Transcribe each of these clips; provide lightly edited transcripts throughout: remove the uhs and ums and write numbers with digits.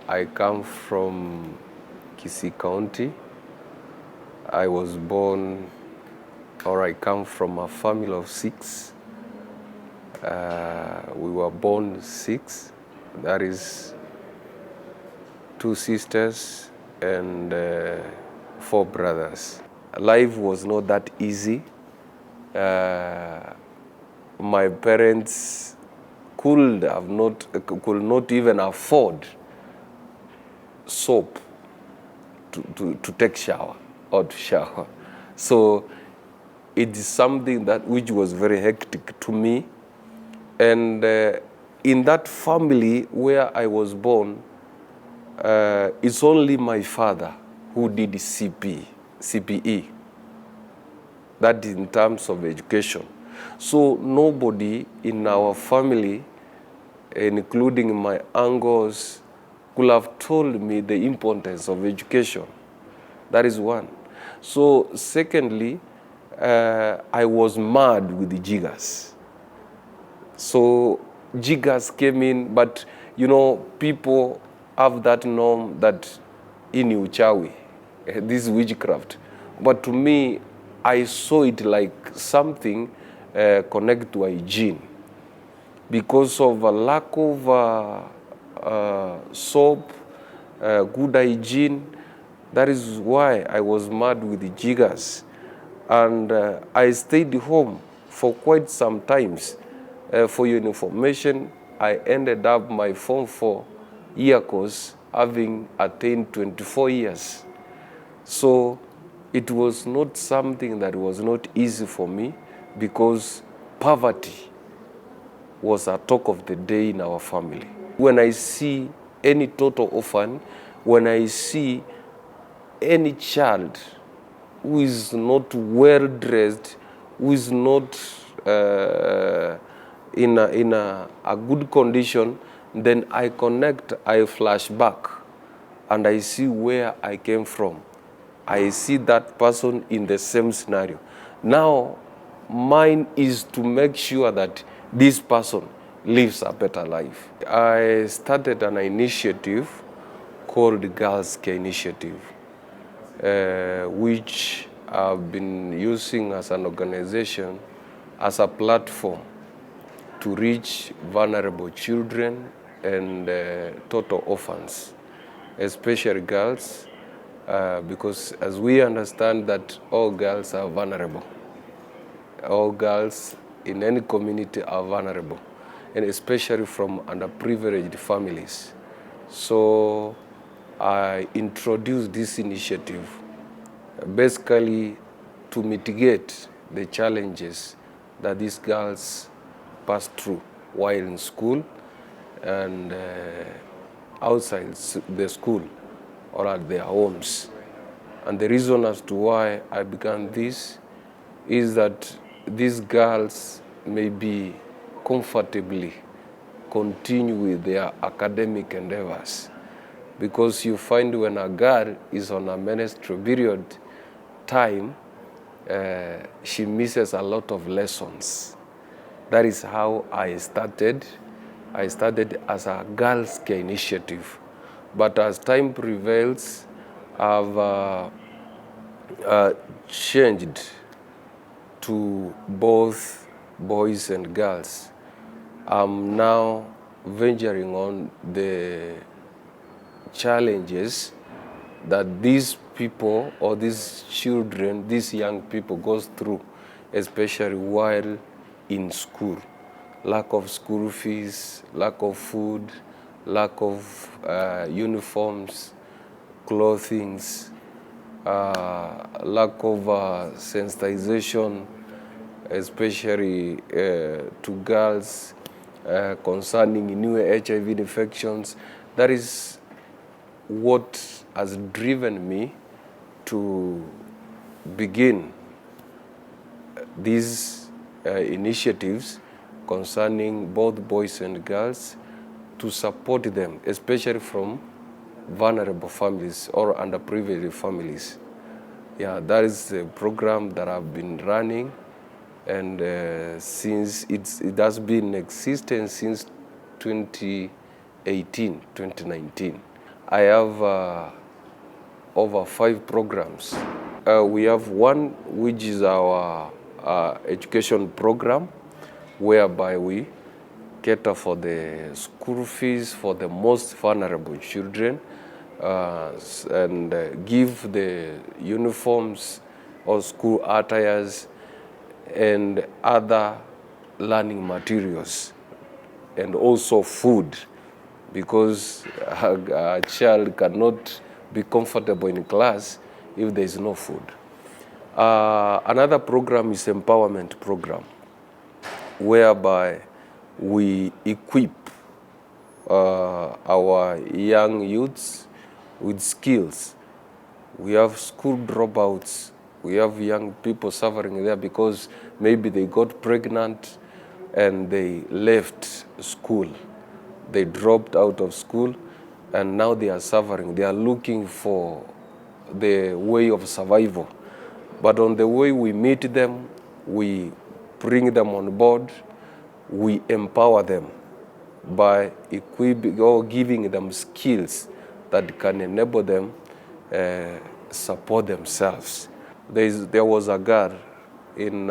I come from Kisii County. I was born, or I come from a family of 6. We were born 6. That is 2 sisters and 4 brothers. Life was not that easy. My parents could not even afford soap to take shower or to shower. So it is something which was very hectic to me. And in that family where I was born, it's only my father who did CPE. That is in terms of education. So nobody in our family, including my uncles, could have told me the importance of education. That is one. So secondly, I was mad with the jiggers. So jiggers came in, but people have that norm that in uchawi, this is witchcraft. But to me, I saw it like something connected to hygiene. Because of a lack of soap, good hygiene, that is why I was mad with the jiggers. And I stayed home for quite some times. For your information, I ended up my Form 4 year course having attained 24 years. So it was not something that was not easy for me, because poverty was a talk of the day in our family. When I see any total orphan, when I see any child who is not well dressed, who is not in a good condition, then I connect, I flash back, and I see where I came from. I see that person in the same scenario. Now, mine is to make sure that this person lives a better life. I started an initiative called Girls Care Initiative, which I've been using as an organization, as a platform to reach vulnerable children and total orphans, especially girls, because as we understand that all girls are vulnerable. All girls in any community are vulnerable, and especially from underprivileged families. So I introduced this initiative basically to mitigate the challenges that these girls pass through while in school and outside the school or at their homes. And the reason as to why I began this is that these girls may be comfortably continue with their academic endeavors. Because you find when a girl is on a menstrual period time, she misses a lot of lessons. That is how I started. I started as a Girls Care Initiative. But as time prevails, I've changed to both boys and girls. I'm now venturing on the challenges that these people or these children, these young people goes through, especially while in school. Lack of school fees, lack of food, lack of uniforms, clothing, lack of sensitization, especially to girls concerning new HIV infections. That is what has driven me to begin these initiatives concerning both boys and girls, to support them, especially from vulnerable families or underprivileged families. Yeah, that is the program that I've been running, and since it has been in existence since 2019. I have over 5 programs. We have one which is our education program, whereby we cater for the school fees for the most vulnerable children and give the uniforms or school attires and other learning materials, and also food, because a child cannot be comfortable in class if there is no food. Another program is empowerment program, whereby we equip our young youths with skills. We have school dropouts. We have young people suffering there because maybe they got pregnant and they left school. They dropped out of school and now they are suffering. They are looking for the way of survival. But on the way we meet them, we bring them on board, we empower them by equipping or giving them skills that can enable them support themselves. There was a girl in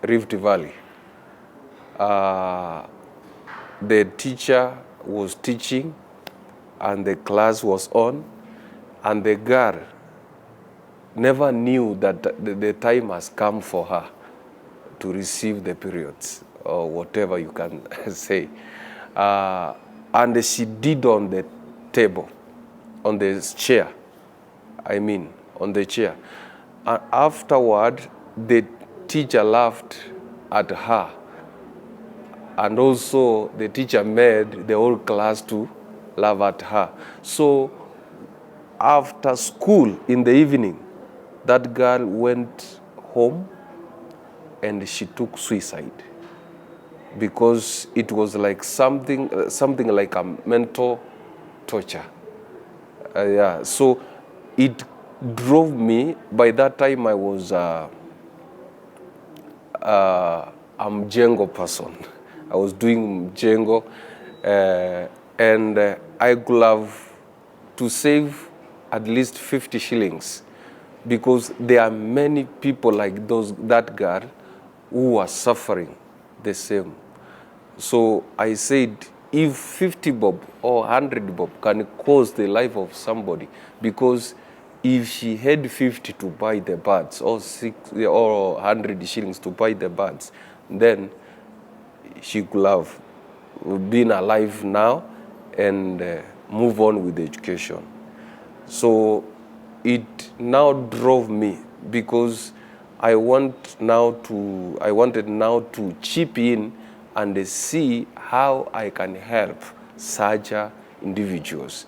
Rift Valley. The teacher was teaching and the class was on, and the girl never knew that the time has come for her to receive the periods, or whatever you can say. And she did on the table, on the chair, on the chair. And afterward, the teacher laughed at her. And also the teacher made the whole class to laugh at her. So after school in the evening, that girl went home and she took suicide, because it was like something like a mental torture. So it drove me. By that time I was a mjengo person. I was doing mjengo, and I could have to save at least 50 shillings, because there are many people like that girl who are suffering the same. So I said, if 50 bob or 100 bob can cause the life of somebody, because if she had 50 to buy the birds, or 60 or 100 shillings to buy the birds, then she could have been alive now and move on with education. So it now drove me, because I wanted now to chip in and see how I can help such individuals.